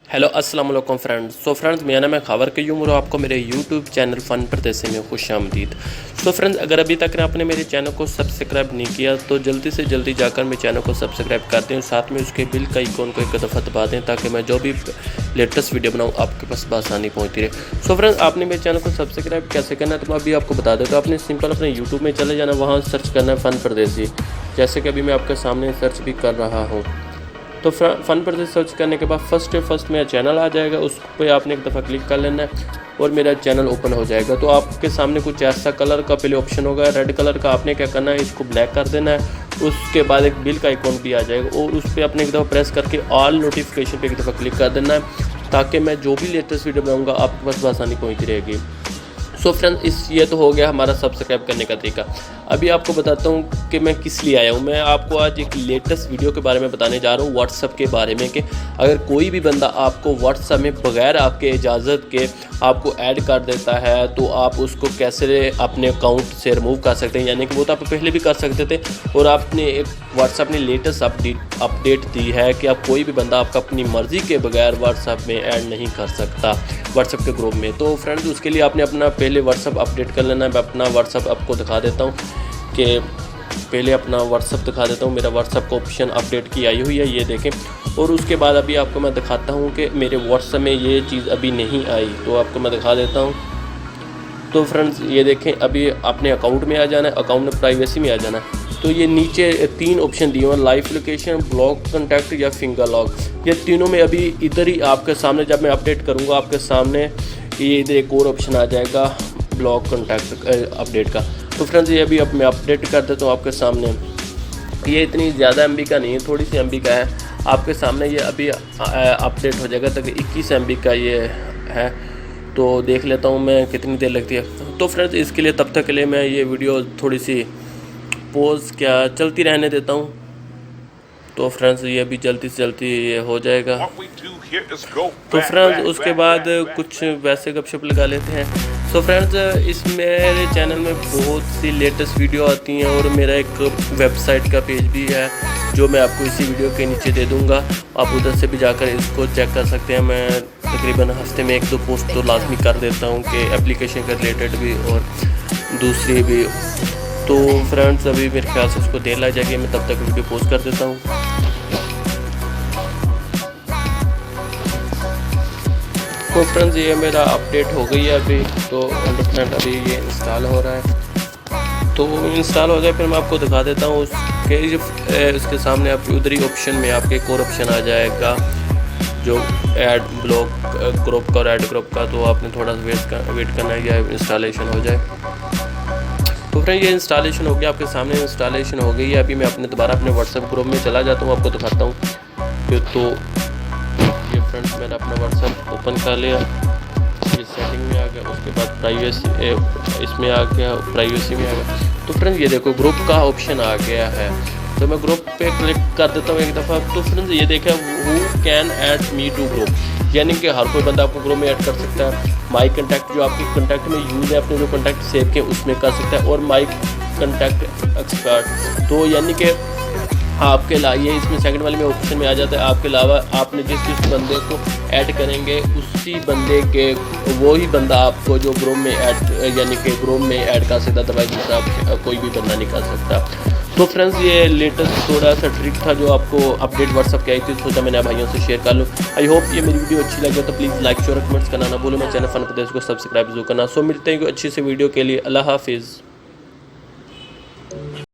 Hello अस्सलाम वालेकुम friends. Friends, मेरा नाम है खावर क्यूम और आपको मेरे यूट्यूब चैनल फ़न परदेसी में खुशामदीद। फ्रेंड्स, अगर अभी तक आपने मेरे चैनल को सब्सक्राइब नहीं किया तो जल्दी से जल्दी जाकर मेरे चैनल को सब्सक्राइब कर दें, साथ में उसके बिल का आइकॉन को एक दफ़ा दबा दें ताकि मैं जो भी लेटेस्ट वीडियो बनाऊँ आपके पास बआसानी पहुँचती रहे। फ्रेंड्स, आपने मेरे चैनल को सब्सक्राइब कैसे करना है तो मैं अभी आपको बता देता हूँ। आपने सिंपल अपने यूट्यूब में चले जाना, वहाँ सर्च करना है फ़न परदेसी, जैसे कि अभी मैं आपके सामने सर्च भी कर रहा हूँ। तो फ़न परदेसी सर्च करने के बाद फर्स्ट मेरा चैनल आ जाएगा, उस पर आपने एक दफ़ा क्लिक कर लेना है और मेरा चैनल ओपन हो जाएगा। तो आपके सामने कुछ ऐसा कलर का पहले ऑप्शन होगा, रेड कलर का। आपने क्या करना है, इसको ब्लैक कर देना है। उसके बाद एक बिल का आइकॉन भी आ जाएगा और उस पर आपने एक दफ़ा प्रेस करके ऑल नोटिफिकेशन पे एक दफ़ा क्लिक कर देना है ताकि मैं जो भी लेटेस्ट वीडियो बनाऊँगा आपके पास आसानी पहुँचती रहेगी। फ्रेंड्स, ये तो हो गया हमारा सब्सक्राइब करने का तरीका। अभी आपको बताता हूँ कि मैं किस लिए आया हूँ। मैं आपको आज एक लेटेस्ट वीडियो के बारे में बताने जा रहा हूँ, व्हाट्सएप के बारे में, कि अगर कोई भी बंदा आपको व्हाट्सएप में बगैर आपके इजाज़त के आपको ऐड कर देता है तो आप उसको कैसे अपने अकाउंट से रिमूव कर सकते हैं। यानी कि वो तो आप पहले भी कर सकते थे और आपने एक व्हाट्सएप ने लेटेस्ट अपडेट दी है कि आप कोई भी बंदा आपका अपनी मर्ज़ी के बगैर व्हाट्सएप में ऐड नहीं कर सकता व्हाट्सएप के ग्रुप में। तो फ्रेंड्स, उसके लिए आपने अपना पहले व्हाट्सएप अपडेट कर लेना है। मैं अपना व्हाट्सएप आपको दिखा देता हूँ कि पहले अपना व्हाट्सएप दिखा देता हूँ। मेरा व्हाट्सएप का ऑप्शन अपडेट की आई हुई है, ये देखें। और उसके बाद अभी आपको मैं दिखाता हूँ कि मेरे व्हाट्सएप में ये चीज़ अभी नहीं आई, तो आपको मैं दिखा देता हूँ। तो फ्रेंड्स, ये देखें, अभी अपने अकाउंट में आ जाना है, अकाउंट में प्राइवेसी में आ जाना है। तो ये नीचे 3 ऑप्शन दिए हुए हैं, लाइव लोकेशन, ब्लॉक कॉन्टैक्ट या फिंगर लॉक। ये तीनों में अभी इधर ही आपके सामने, जब मैं अपडेट करूँगा आपके सामने, ये इधर एक और ऑप्शन आ जाएगा ब्लॉक कॉन्टैक्ट अपडेट का। तो फ्रेंड्स, ये अभी अब मैं अपडेट कर देता हूँ आपके सामने। ये इतनी ज़्यादा MB का नहीं है, थोड़ी सी MB का है। आपके सामने ये अभी अपडेट हो जाएगा, तक 21 MB का ये है। तो देख लेता हूँ मैं कितनी देर लगती है। तो फ्रेंड्स, इसके लिए तब तक के लिए मैं ये वीडियो थोड़ी सी पोज चलती रहने देता हूँ। तो फ्रेंड्स, ये भी जल्दी से जल्दी ये हो जाएगा। तो फ्रेंड्स, उसके बाद कुछ वैसे गपशप लगा लेते हैं। तो फ्रेंड्स, इस मेरे चैनल में बहुत सी लेटेस्ट वीडियो आती हैं और मेरा एक वेबसाइट का पेज भी है जो मैं आपको इसी वीडियो के नीचे दे दूंगा। आप उधर से भी जाकर इसको चेक कर सकते हैं। मैं तकरीबन हफ्ते में 1-2 पोस्ट तो लाजमी कर देता हूँ कि एप्लीकेशन के रिलेटेड भी और दूसरी भी। तो फ्रेंड्स, अभी मेरे ख्याल से उसको देर लग जाएगी, मैं तब तक वीडियो पोस्ट कर देता हूँ। तो फ्रेंड्स, ये मेरा अपडेट हो गई है अभी, तो 100% अभी ये इंस्टॉल हो रहा है। तो इंस्टॉल हो जाए फिर मैं आपको दिखा देता हूँ। उसके सामने आप उधर ही ऑप्शन में आपके एक और ऑप्शन आ जाएगा जो ऐड ब्लॉक ग्रुप का और ऐड ग्रुप का। तो आपने थोड़ा वेट करना है या इंस्टॉलेशन हो जाए। तो फ्रेंड, ये इंस्टॉलेशन हो गया, आपके सामने इंस्टॉलेशन हो गई है। अभी मैं दोबारा अपने व्हाट्सएप ग्रुप में चला जाता हूँ, आपको दिखाता हूँ। तो ये फ्रेंड्स, मैंने अपना व्हाट्सएप ओपन कर लिया, ये सेटिंग में आ गया, उसके बाद प्राइवेसी इसमें आ गया, प्राइवेसी में आ गया। तो फ्रेंड्स, ये देखो ग्रुप का ऑप्शन आ गया है। तो मैं ग्रुप पे क्लिक कर देता हूँ एक दफ़ा। तो फ्रेंड्स, ये देखा, who can add me to group, यानी कि हर कोई बंदा आपको ग्रुप में ऐड कर सकता है। माई कंटैक्ट जो आपके कंटैक्ट में यूज़ है, अपने जो कंटैक्ट सेव के उसमें कर सकता है। और माई कंटैक्ट एक्सपर्ट, तो यानी कि आपके ये इसमें सेकंड वाले में ऑप्शन में आ जाता है। आपके अलावा आपने जिस बंदे को ऐड करेंगे उसी बंदे के वही बंदा आपको जो ग्रुप में ऐड, यानी कि ग्रुप में ऐड कर सकता, अदरवाइज दूसरा कोई भी बंदा नहीं कर सकता। तो फ्रेंड्स, ये लेटेस्ट थोड़ा सा ट्रिक था जो आपको अपडेट व्हाट्सएप की आई थी, सोचा मैंने भाइयों से शेयर कर लूँ। आई होप ये मेरी वीडियो अच्छी लगे तो प्लीज़ लाइक शेयर कमेंट्स करना ना भूलो। मैं चैनल फ़न परदेसी को सब्सक्राइब जरूर करना। मिलते हैं कोई अच्छी सी वीडियो के लिए। अल्लाह हाफिज़।